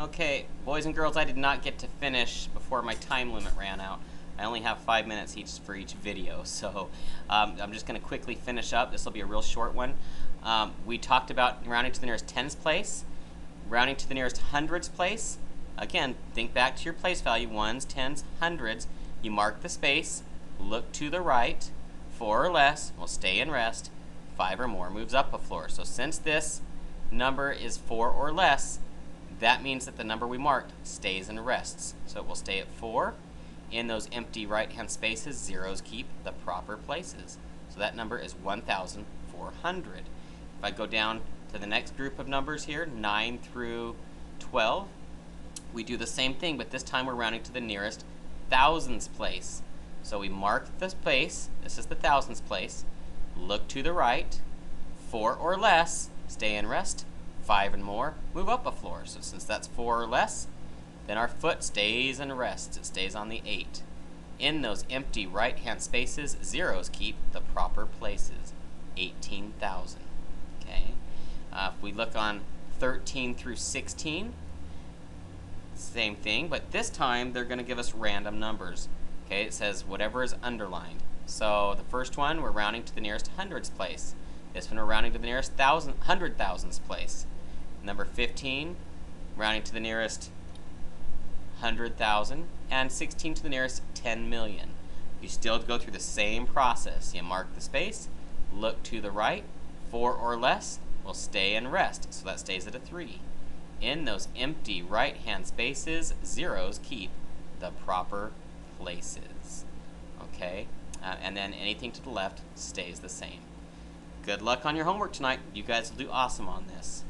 Okay, boys and girls, I did not get to finish before my time limit ran out. I only have 5 minutes each for each video, so I'm just going to quickly finish up. This will be a real short one. We talked about rounding to the nearest tens place, rounding to the nearest hundreds place. Again, think back to your place value, ones, tens, hundreds. You mark the space, look to the right, 4 or less will stay and rest, 5 or more moves up a floor. So since this number is 4 or less, that means that the number we marked stays and rests. So it will stay at 4. In those empty right-hand spaces, zeros keep the proper places. So that number is 1,400. If I go down to the next group of numbers here, 9 through 12, we do the same thing, but this time we're rounding to the nearest thousands place. So we mark the space, this is the thousands place, look to the right, 4 or less, stay and rest, 5 and more, move up a floor. So since that's 4 or less, then our foot stays and rests. It stays on the 8. In those empty right-hand spaces, zeros keep the proper places, 18,000. Okay. If we look on 13 through 16, same thing, but this time they're going to give us random numbers. Okay, it says whatever is underlined. So the first one, we're rounding to the nearest hundreds place. This one, we're rounding to the nearest hundred thousands place. Number 15, rounding to the nearest 100,000, and 16 to the nearest 10 million. You still go through the same process. You mark the space, look to the right, 4 or less will stay and rest, so that stays at a 3. In those empty right-hand spaces, zeros keep the proper places. Okay, and then anything to the left stays the same. Good luck on your homework tonight. You guys will do awesome on this.